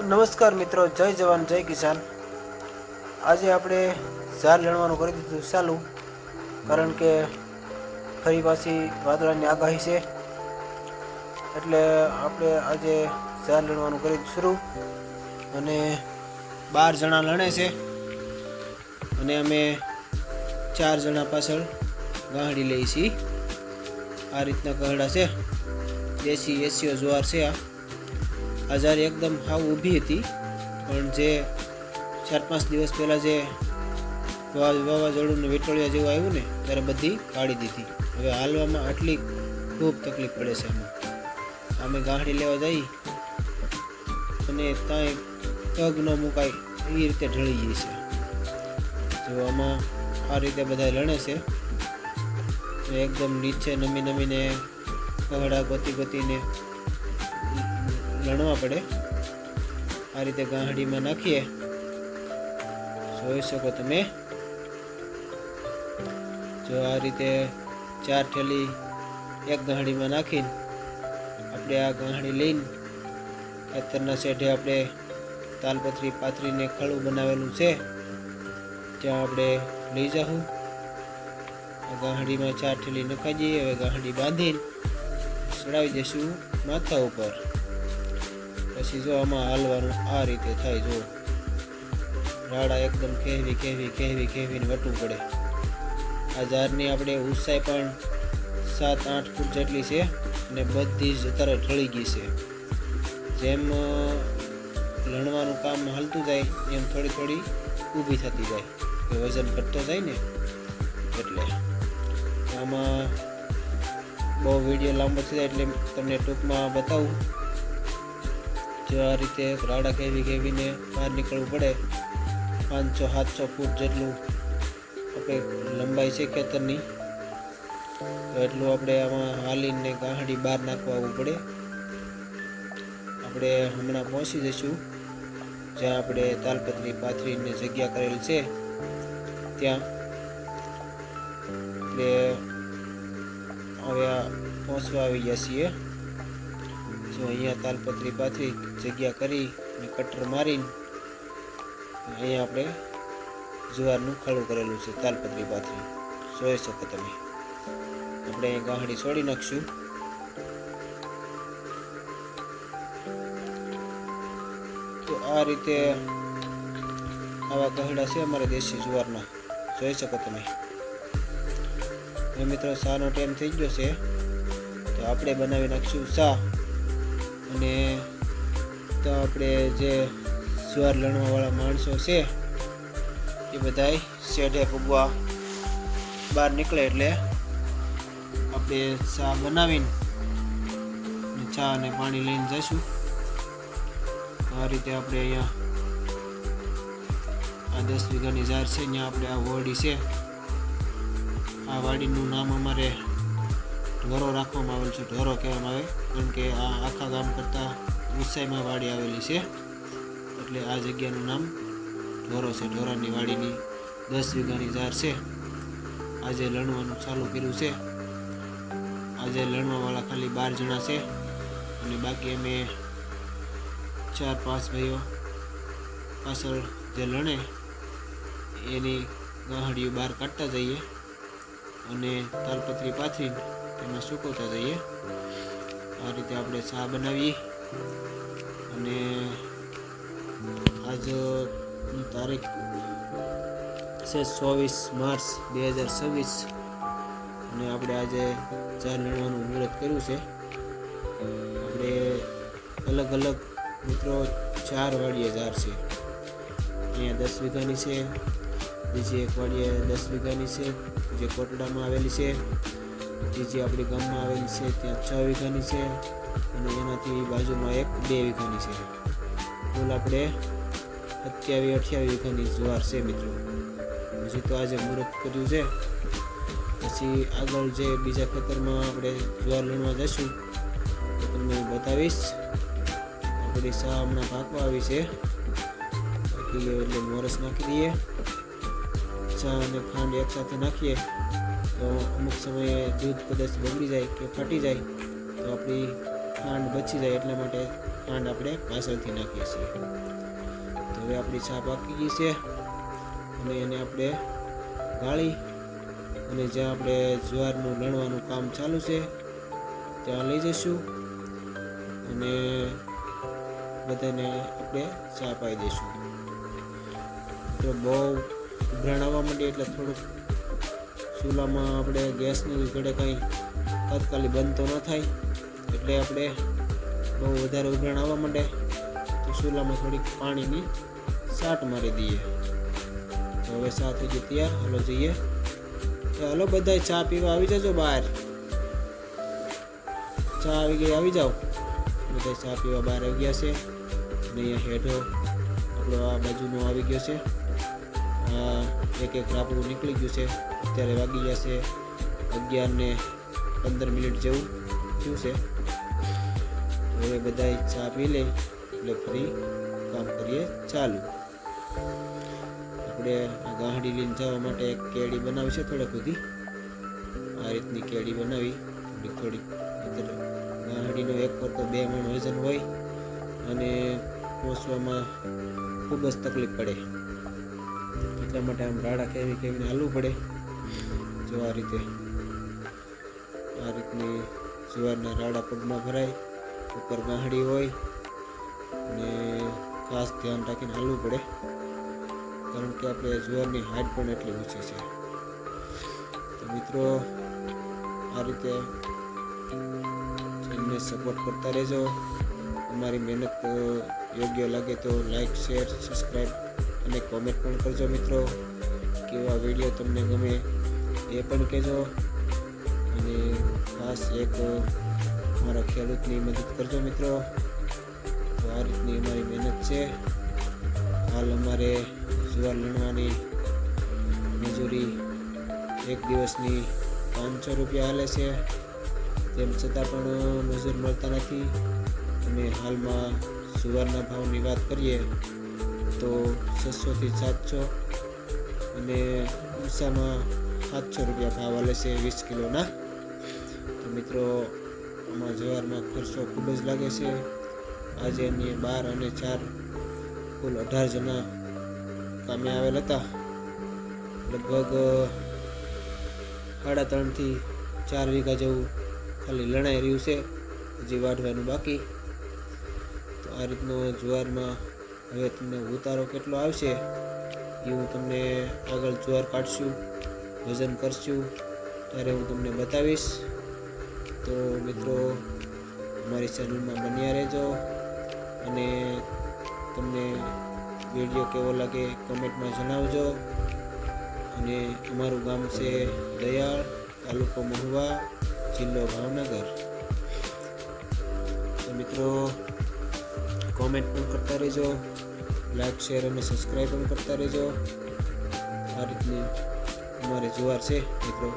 નમસ્કાર મિત્રો, જય જવાન જય કિસાન। આજે આપણે ઝાર લણવાનું કરી દીધું ચાલુ, કારણ કે ફરી પાછી વાદળાની આગાહી છે, એટલે આપણે આજે ઝાર લણવાનું કરી શરૂ। અને 12 જણા લણે છે અને અમે 4 જણા પાછળ ગાંહડી લઈ છીએ। આ રીતના કહડા છે, દેશી એસીઓ જુવાર છે। આ ઝાર એકદમ હાવ ઊભી હતી, પણ જે 4-5 દિવસ પહેલાં જે વાવાઝોડું ને વીટળિયા જેવું આવ્યું ને, ત્યારે બધી કાઢી દીધી। હવે હાલવામાં આટલી ખૂબ તકલીફ પડે છે। અમે ગાંહડી લેવા જઈ અને ત્યાં પગ ન મુકાય એ રીતે ઢળી ગઈ છે। જો આમાં આ રીતે બધા લણે છે, એકદમ નીચે નમીને કહડા ગોતીને લણવા પડે। આ રીતે ગાંહડીમાં નાખીએ, જોઈ શકો તમે। જો આ રીતે 4 થેલી એક ગાંહડીમાં નાખીને આપણે આ ગાંહડી લઈને ખેતરના શેઢે આપણે તાલપત્રી પાથરીને ખળું બનાવેલું છે, ત્યાં આપણે લઈ જાઉં। આ ગાંહડીમાં 4 થેલી નખાઈ દઈએ। હવે ગાંહડી બાંધીને ચડાવી દઈશું માથા ઉપર। પછી જો આમાં હાલવાનું આ રીતે થાય। જો રાડા એકદમ કહેવીને વટવું પડે। આ ઝારની આપણે ઊંચાઈ પણ 7-8 ફૂટ જેટલી છે અને બધી જ અત્યારે ઢળી ગઈ છે। જેમ લણવાનું કામ હાલતું જાય એમ થોડી ઊભી થતી જાય, કે વજન ઘટતો જાય ને, એટલે આમાં બહુ વિડીયો લાંબો થઈ જાય એટલે તમને ટૂંકમાં બતાવું। જો આ રીતે રાડા કહેવીને બહાર નીકળવું પડે। 500-700 ફૂટ જેટલું આપણે લંબાઈ છે ખેતરની, તો એટલું આપણે આમાં હાલીને ગાંહડી બહાર નાખવા આવવું પડે। આપણે હમણાં પહોંચી જઈશું જ્યાં આપણે તાલપત્રી પાથરીને જગ્યા કરેલ છે, ત્યાં આપણે હવે પહોંચવા આવી ગયા છીએ। જો અહીંયા તાલપત્રી પાથરી જગ્યા કરી અને કટર મારીને અહીંયા આપણે જુવારનું ખળું કરેલું છે તાલપત્રી પાથરી, જોઈ શકો તમે। આપણે અહીં ગાંહડી છોડી નાખશું। તો આ રીતે આવા કહડા છે અમારે દેશી જુવારના, જોઈ શકો તમે। હવે મિત્રો, શાનો ટાઈમ થઈ ગયો છે, તો આપણે બનાવી નાખશું શા। અને તો આપણે જે જુવાર લણવાવાળા માણસો છે એ બધાય શેઢે પૂગવા બહાર નીકળે એટલે આપણે ચા બનાવીને ચા અને પાણી લઈને જઈશું। આ રીતે આપણે અહીંયા આ 10 વીઘાની ઝાર છે, ત્યાં આપણે આ વાડી છે। આ વાડીનું નામ અમારે ઢોરો રાખવામાં આવેલ છે, ઢોરો કહેવામાં આવે, કારણ કે આ આખા ગામ કરતાં ઊંચાઈમાં વાડી આવેલી છે, એટલે આ જગ્યાનું નામ ઢોરો છે। ઢોરાની વાડીની 10 વીઘાની ઝાર છે। આજે લણવાનું ચાલુ કર્યું છે। આજે લણવાવાળા ખાલી 12 જણા છે, અને બાકી અમે 4-5 ભાઈઓ પાછળ જે લણે એની ગાંહડીઓ બહાર કાઢતા જઈએ અને તાલપત્રી પાથરીને તેમાં સૂકવતા જઈએ। આ રીતે આપણે ચા બનાવીએ। અને આજની તારીખ છે 24 માર્ચ 2026, અને આપણે આજે ઝાર લણવાનું મુહૂર્ત કર્યું છે। આપણે અલગ મિત્રો 4 વાડીએ ઝાર છે। અહીંયા 10 વીઘાની છે, બીજી એક વાડીએ 10 વીઘાની છે જે કોટડામાં આવેલી છે, બીજી આપણી ગામમાં આવેલી છે ત્યાં 6 વીઘાની છે, અને એનાથી બાજુમાં એક 2 વીઘાની છે। કુલ આપણે 27-28 વીઘાની જુવાર છે મિત્રો। હજી તો આજે મુહૂર્ત કર્યું છે, પછી આગળ જે બીજા ખેતરમાં આપણે જુવાર લણવા જઈશું તો તમને બતાવીશ। આપણી ચા હમણાં પાકવા આવી છે, બાકી એટલે મોરસ નાખી દઈએ। ચા અને ખાંડ એકસાથે નાખીએ તો અમુક સમયે દૂધ કદાચ બગડી જાય કે ફાટી જાય તો આપણી ખાંડ બચી જાય, એટલા માટે ખાંડ આપણે પાછળથી નાખીએ છીએ. તો હવે આપણી ચા પાકી ગઈ છે અને એને આપણે ગાળી અને જ્યાં આપણે જુવારનું લણવાનું કામ ચાલુ છે ત્યાં લઈ જઈશું અને બધાને આપણે ચા પાઈ દઈશું. તો બહુ ઉભરાણ આવવા માંડે એટલે થોડુંક ચૂલામાં આપણે ગેસનું ઘડે કંઈ તાત્કાલિક બંધ તો ન થાય, એટલે આપણે બહુ વધારે ઉભરાણ આવવા માંડે તો ચૂલામાં થોડીક પાણીની સાટ મારી દઈએ. તો હવે ચા થઈ ગઈ તૈયાર. હાલો જઈએ. તો હાલો બધા ચા પીવા આવી જજો. બહાર ચા આવી ગઈ, આવી જાઓ. બધા ચા પીવા બહાર આવી ગયા છે અને અહીંયા હેઠો આપણો આ બાજુનો આવી ગયો છે. આ એક રાપડું નીકળી ગયું છે. અત્યારે વાગી ગયા છે 11:15 જેવું થયું છે. હવે બધા ચા પી લે એટલે ફરી કામ કરીએ ચાલુ. આપણે આ ગાંહડી લઈને જવા માટે એક કેડી બનાવી છે. થોડીક બધી આ રીતની કેડી બનાવી થોડીક ગાંહડીનો એક પર તો 2 મણ વજન હોય અને પહોંચવામાં ખૂબ જ તકલીફ પડે, એટલા માટે આમ રાડા કેવીને હાલવું પડે. જો આ રીતની જુવારના રાડા પગમાં ભરાય, ઉપર ગાંહડી હોય અને ખાસ ધ્યાન રાખીને હાલવું પડે, કારણ કે આપણે જુવારની હાઈટ પણ એટલી ઊંચી છે. તો મિત્રો આ રીતે ચેનલને સપોર્ટ કરતા રહેજો. અમારી મહેનત યોગ્ય લાગે તો લાઈક, શેર, સબસ્ક્રાઈબ અને કોમેન્ટ પણ કરજો. મિત્રો કેવા વિડીયો તમને ગમે એ પણ કહેજો અને ખાસ એક મારા ખેડૂતની મદદ કરજો મિત્રો. તો આ રીતની અમારી મહેનત છે. હાલ અમારે જુવાર લણવાની મજૂરી એક દિવસની 500 રૂપિયા હાલે છે. તેમ છતાં પણ મજૂર મળતા નથી અને હાલમાં જુવારના ભાવની વાત કરીએ તો 600 થી 700 અને ઊંચામાં 700 રૂપિયા ભાવ હાલે છે 20 કિલોના. તો મિત્રો આમાં જુવારમાં ખર્ચો ખૂબ જ લાગે છે. આજે અમે 12 અને 4 કુલ 18 જણા કામે આવેલ હતા. લગભગ 3.5 થી 4 વીઘા જેવું ખાલી લણાઈ રહ્યું છે, હજી વાઢવાનું બાકી. તો આ રીતનો જુવારમાં હવે તમને ઉતારો કેટલો આવશે એ હું તમને આગળ જુવાર કાઢશું, વજન કરશું ત્યારે હું તમને બતાવીશ. તો મિત્રો અમારી ચેનલમાં બન્યા રહેજો અને તમને વિડીયો કેવો લાગે કમેન્ટમાં જણાવજો. અને અમારું ગામ છે દયાળ, તાલુકો મહુવા, જિલ્લો ભાવનગર. તો મિત્રો કોમેન્ટ પણ કરતા રહેજો, લાઈક, શેર અને સબસ્ક્રાઈબ પણ કરતા રહેજો. આ રીતની અમારે જુવાર છે મિત્રો.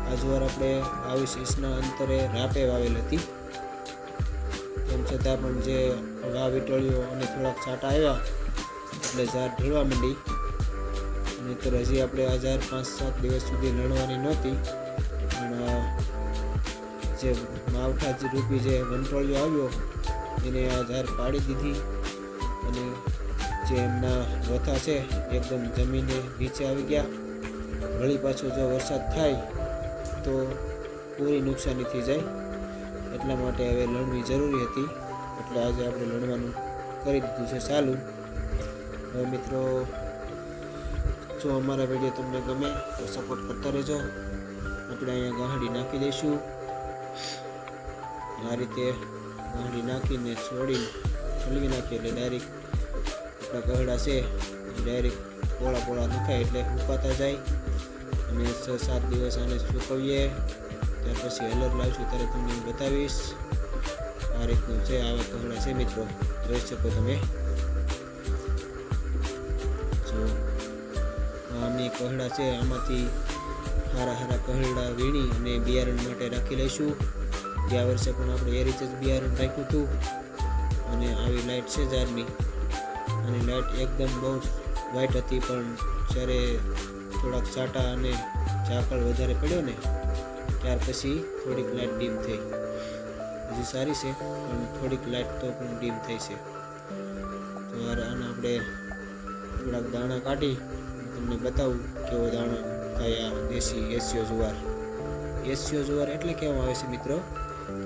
આ જુવાર આપણે 22 ઇંચના અંતરે રાપે વાવેલ હતી. તેમ છતાં પણ જે વીટળીઓ અને થોડાક છાંટા આવ્યા એટલે ઝાડ ઢળવા માંડી. નહીંતર હજી આપણે આ ઝાડ 5-7 દિવસ સુધી લણવાની નહોતી, પણ જે માવઠા રૂપી જે વંટોળિયો આવ્યો એને આ ઝાડ પાડી દીધી અને જે એમના વથા છે એકદમ જમીને નીચે આવી ગયા. વળી પાછો જો વરસાદ થાય તો પૂરી નુકસાની થઈ જાય, એટલા માટે હવે લણવી જરૂરી હતી. એટલે આજે આપણે લણવાનું કરી દીધું છે ચાલુ. હવે મિત્રો જો અમારા વિડીયો તમને ગમે તો સપોર્ટ કરતા રહેજો. આપણે અહીંયા ગાંહડી નાખી દઈશું. આ રીતે ગાંહડી નાખીને છોડીને હલવી નાખીએ એટલે ડાયરેક્ટ આપણા ગહડા છે ડાયરેક્ટ પોળા નખાય એટલે ઉકાતા જાય. અને 6-7 દિવસ આને સૂકવીએ, ત્યાર પછી હલર લાવશું ત્યારે તમને બતાવીશ. આ રીતનું છે, આવા ગહડા છે મિત્રો, જોઈ શકો તમે. જો આમની કહડા છે, આમાંથી હારા કહડા વીણી અને બિયારણ માટે રાખી લઈશું. ગયા વર્ષે પણ આપણે એ રીતે જ બિયારણ રાખ્યું હતું. અને આવી લાઇટ છે ઝાડની, અને લાઇટ એકદમ બહુ વ્હાઇટ હતી, પણ જ્યારે થોડાક છાંટા અને ઝાકળ વધારે પડ્યો ને ત્યાર પછી થોડીક લાઇટ ડીમ થઈ. હજી સારી છે, પણ થોડીક લાઇટ તો પણ ડીમ થઈ છે. તો આના આપણે થોડાક દાણા કાઢી તમને બતાવું કેવો દાણો થાય આ દેશી એશિયો જુવાર. એશિયો જુવાર એટલે કહેવામાં આવે છે મિત્રો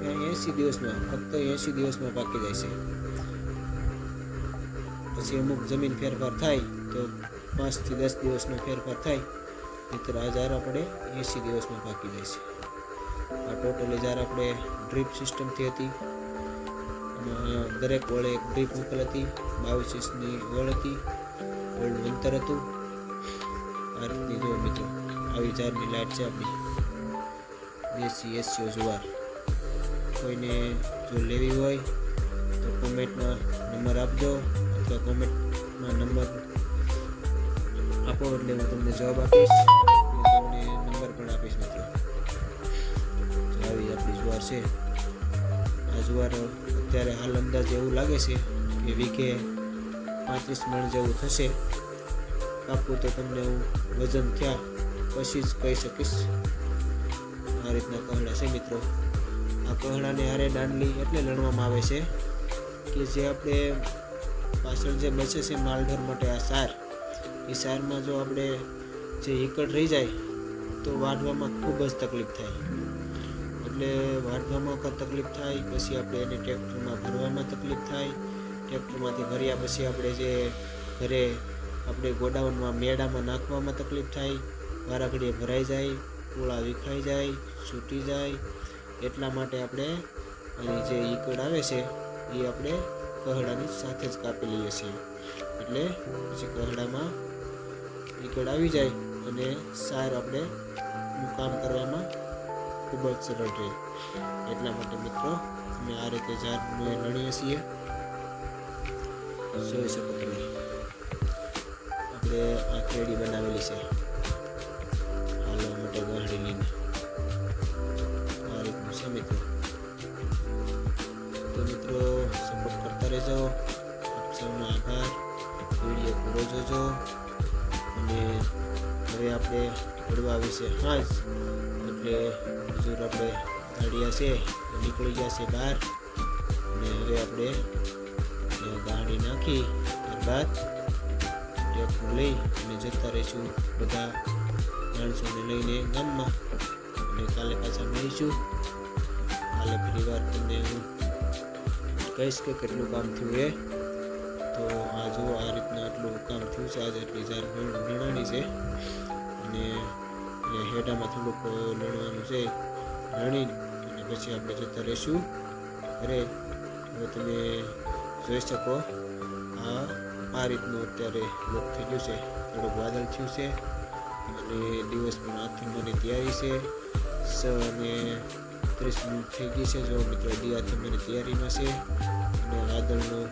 કે 80 દિવસમાં, ફક્ત 80 દિવસમાં પાકી જાય છે. પછી અમુક જમીન ફેરફાર થાય તો 5 થી 10 દિવસનો ફેરફાર થાય, નહીંતર આ જાર આપણે 80 દિવસમાં પાકી જાય છે. આ ટોટલી જાર આપણે ડ્રીપ સિસ્ટમથી હતી. એમાં દરેક વળે એક ડ્રીપ મૂકેલ હતી, 22 ઇંચની વળ હતી, વળનું અંતર હતું. આ રીતની જો મિત્રો આવી જારની લાઇટ છે આપણી દેશી એશિયો જુવાર. કોઈને જો લેવી હોય તો કોમેન્ટમાં નંબર આપજો, અથવા કોમેન્ટમાં નંબર આપો એટલે હું તમને જવાબ આપીશ, તમને નંબર પણ આપીશ મિત્રો. આવી આપણી જુવાર છે. આ જુવાર અત્યારે હાલ અંદાજે એવું લાગે છે કે વીઘે 35 મણ જેવું થશે. કાપવું તો તમને હું વજન થયા પછી જ કહી શકીશ. આ રીતના કહડા છે મિત્રો. આ કહડાને હારે દાંડલી એટલે લણવામાં આવે છે કે જે આપણે પાછળ જે બચે છે માલઢોર માટે આ સાર, એ સારમાં જો આપણે જે ઈકડ રહી જાય તો વાઢવામાં ખૂબ જ તકલીફ થાય. એટલે વાઢવામાં તકલીફ થાય, પછી આપણે એને ટ્રેક્ટરમાં ભરવામાં તકલીફ થાય. ટ્રેક્ટરમાંથી ભર્યા પછી આપણે જે ઘરે આપણે ગોડાઉનમાં મેળામાં નાખવામાં તકલીફ થાય. વારા ઘડીએ ભરાઈ જાય, પૂળા વિખાઈ જાય, છૂટી જાય. એટલા માટે આપણે આની જે ઈકડ આવે છે એ આપણે કહડાની સાથે જ કાપી લઈએ છીએ. એટલે પછી કહડામાં ઈકડ આવી જાય અને સાર આપણે કામ કરવામાં ખૂબ જ સરળ રહે. એટલા માટે મિત્રો અમે આ રીતે જારને લણીએ છીએ. જોઈ શકો તમે આપણે આ કેડી બનાવેલી છે હાલવા માટે ગાંઠી લઈને. આ રીતનું છે મિત્રો. તો મિત્રો સપોર્ટ કરતા રહેજો. આપ સૌનો આભાર. વિડીયો પૂરો જોજો. અને હવે આપણે પડવા વિશે હા જ એટલે હજુ આપણે ગાડિયા છે નીકળી ગયા છે બહાર. અને હવે આપણે ગાડી નાખી ત્યારબાદ ટ્રેક્ટર લઈ અને જતા રહીશું બધા માણસોને લઈને ગામમાં. અને કાલે પાછા મળીશું. કાલે ફરી વાર તમને હું કહીશ કે કેટલું કામ થયું એ. તો આ જો આ રીતના આટલું કામ થયું છે. આજે એટલી જાર લણવાની છે અને હેડામાં થોડુંક લણવાનું છે. લણી અને પછી આપણે જતા રહીશું ઘરે. હવે તમે જોઈ શકો આ રીતનું અત્યારે લોક થઈ ગયું છે. થોડુંક વાદળ થયું છે અને દિવસ પણ આથમવાની તૈયારી છે. 6:30 મિનિટ થઈ ગઈ છે. જો મિત્રો આથમવાની તૈયારીમાં છે અને વાદળનું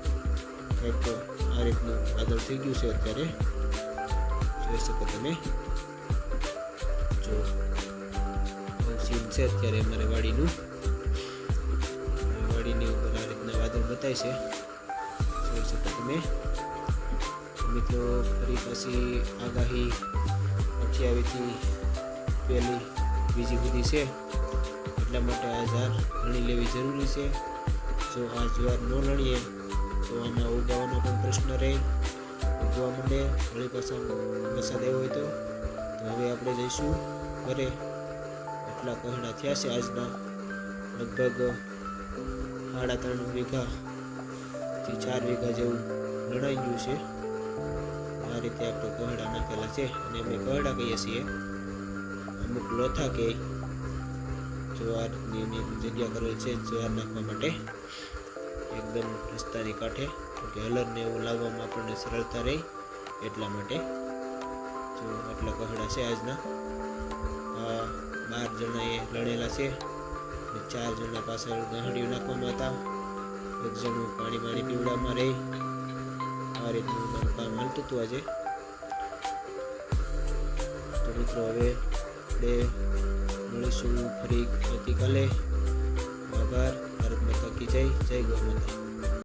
કંઈક આ રીતનું વાદળ થઈ ગયું છે અત્યારે. જોઈ શકો તમે જો સીન છે અત્યારે અમારે વાડીનું. વાડીની ઉપર આ રીતના વાદળ બતાય છે. જોઈ શકો તમે મિત્રો. ફરી પછી આગાહી 28થી પહેલી બીજી બધી છે. એટલા માટે આ જાર લણી લેવી જરૂરી છે. જો આ જુવાર ન લણીએ તો આમાં ઉગાવાનો પણ પ્રશ્ન રહે, ઉગવા માંડે. વળી પાછા વરસાદ આવ્યો હોય તો હવે આપણે જઈશું ઘરે. એટલા કહડા થયા છે આજના. લગભગ 3.5 વીઘાથી 4 વીઘા જેવું લણાઈ ગયું છે. આ રીતે આપણે કહડા નાખેલા છે અને અમે કહડા કહીએ છીએ. અમુક લોથા કહે. જુવારની જગ્યા કરેલ છે જુવાર નાખવા માટે એકદમ રસ્તાની કાંઠે, કે હલરને એવું લાવવામાં આપણને સરળતા રહે એટલા માટે. જો આટલા કહડા છે આજના. 12 જણાએ લણેલા છે. 4 જણા પાછળ ગાંહડીઓ નાખવામાં હતા. 1 જણું પાણી પીવડાવવામાં રહી. આ રીતનું મારું કામ હાલતું હતું આજે. તો મિત્રો હવે આપણે મળીશું ફરી આવતીકાલે. આભાર. ભારત માતા કી જય. જય ગૌ માતા.